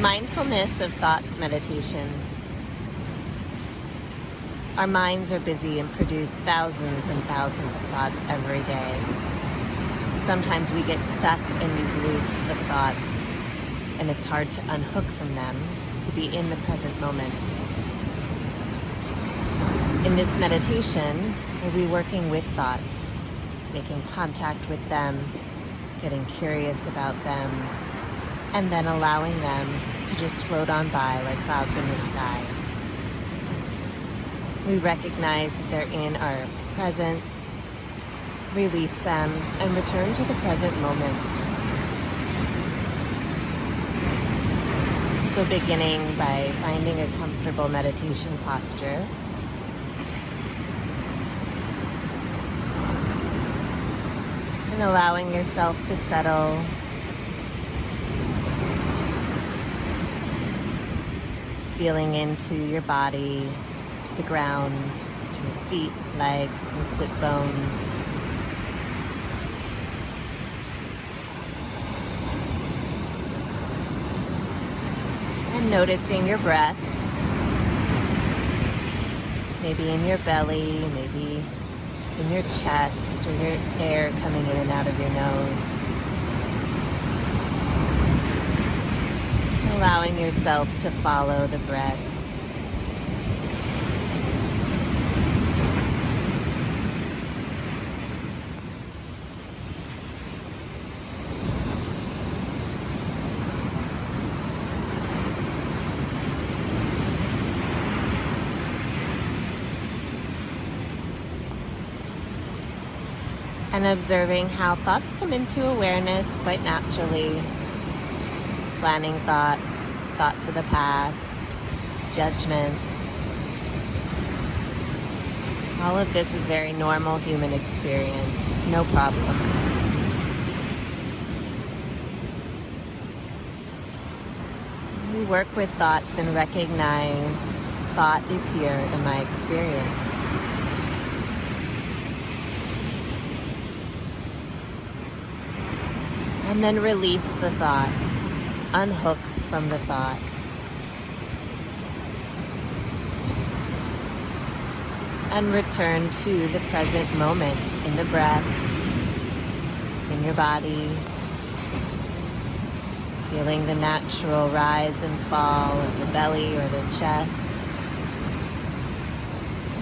Mindfulness of thoughts meditation. Our minds are busy and produce thousands and thousands of thoughts every day. Sometimes we get stuck in these loops of thoughts, and it's hard to unhook from them to be in the present moment. In this meditation, we'll be working with thoughts, making contact with them, getting curious about them, and then allowing them to just float on by like clouds in the sky. We recognize that they're in our presence, release them, and return to the present moment. So beginning by finding a comfortable meditation posture. And allowing yourself to settle. Feeling into your body, to the ground, to your feet, legs, and sit bones. And noticing your breath. Maybe in your belly, maybe in your chest, or your air coming in and out of your nose. Allowing yourself to follow the breath. And observing how thoughts come into awareness quite naturally. Planning thoughts, thoughts of the past, judgment. All of this is very normal human experience. It's no problem. We work with thoughts and recognize thought is here in my experience. And then release the thought. Unhook from the thought. And return to the present moment in the breath, in your body, feeling the natural rise and fall of the belly or the chest,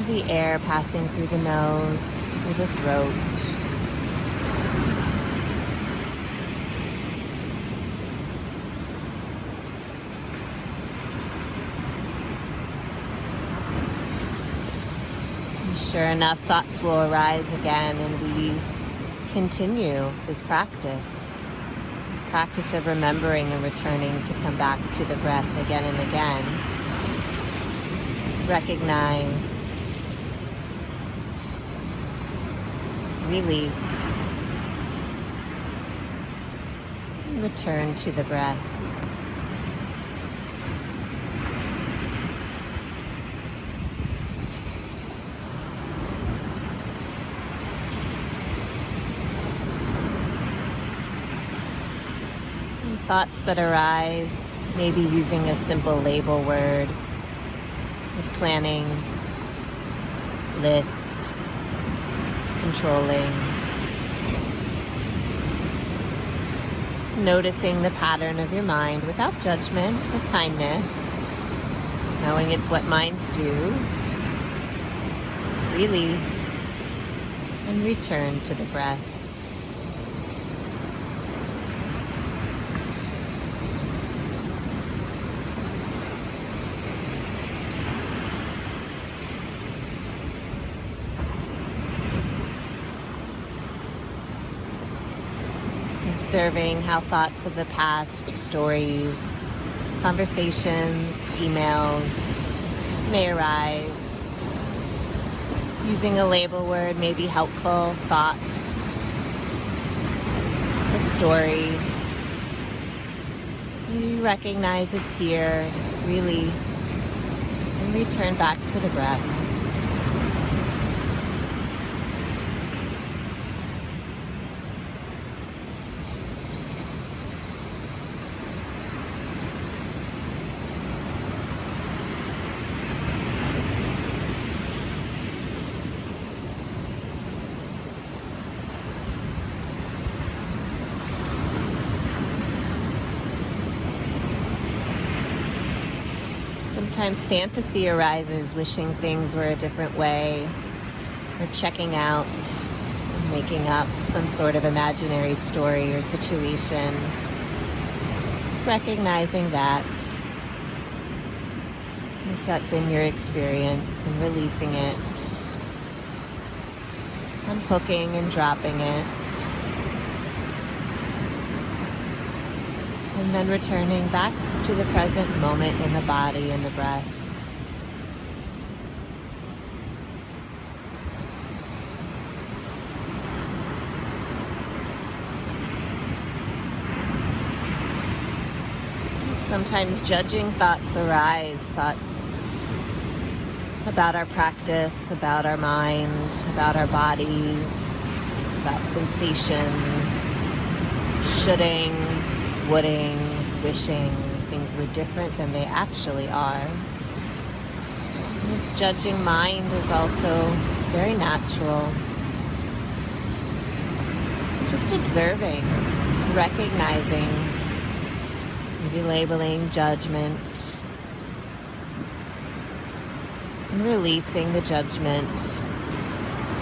the air passing through the nose, through the throat. Sure enough, thoughts will arise again, and we continue this practice of remembering and returning to come back to the breath again and again. Recognize, release, and return to the breath. Thoughts that arise, maybe using a simple label word, like planning, list, controlling. Just noticing the pattern of your mind without judgment, with kindness, knowing it's what minds do. Release and return to the breath. Observing how thoughts of the past, stories, conversations, emails may arise. Using a label word may be helpful, thought, a story. You recognize it's here, release, and return back to the breath. Sometimes fantasy arises, wishing things were a different way, or checking out, making up some sort of imaginary story or situation. Just recognizing that, if that's in your experience, and releasing it, unhooking and dropping it, and then returning back to the present moment in the body and the breath. Sometimes judging thoughts arise, thoughts about our practice, about our mind, about our bodies, about sensations, shoulding, woulding, wishing things were different than they actually are. This judging mind is also very natural. Just observing, recognizing, maybe labeling judgment, and releasing the judgment,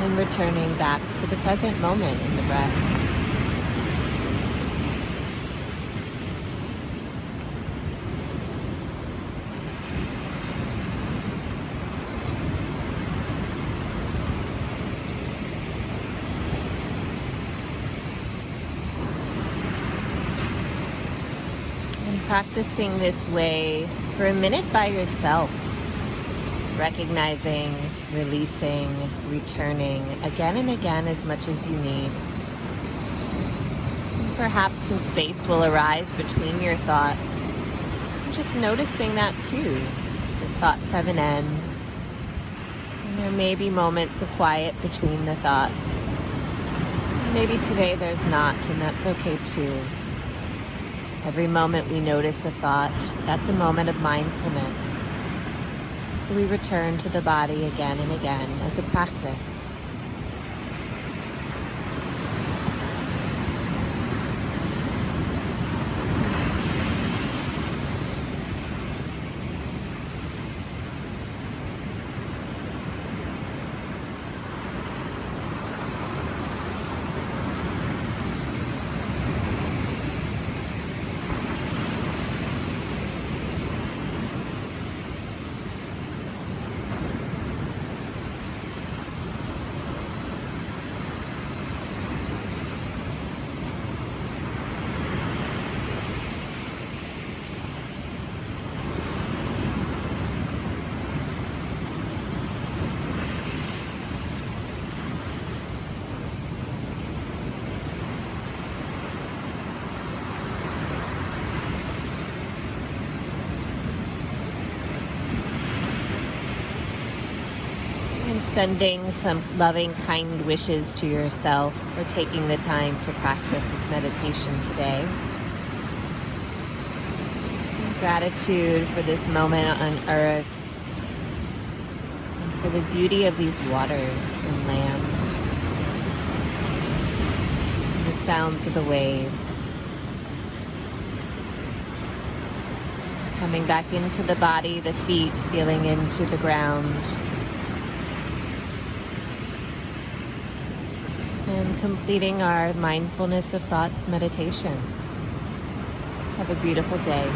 and returning back to the present moment in the breath. Practicing this way for a minute by yourself, recognizing, releasing, returning again and again as much as you need. And perhaps some space will arise between your thoughts. And just noticing that too. Your thoughts have an end. And there may be moments of quiet between the thoughts. And maybe today there's not, and that's okay too. Every moment we notice a thought, that's a moment of mindfulness. So we return to the body again and again as a practice. Sending some loving, kind wishes to yourself for taking the time to practice this meditation today. And gratitude for this moment on earth, and for the beauty of these waters and land, and the sounds of the waves. Coming back into the body, the feet feeling into the ground. And completing our mindfulness of thoughts meditation. Have a beautiful day.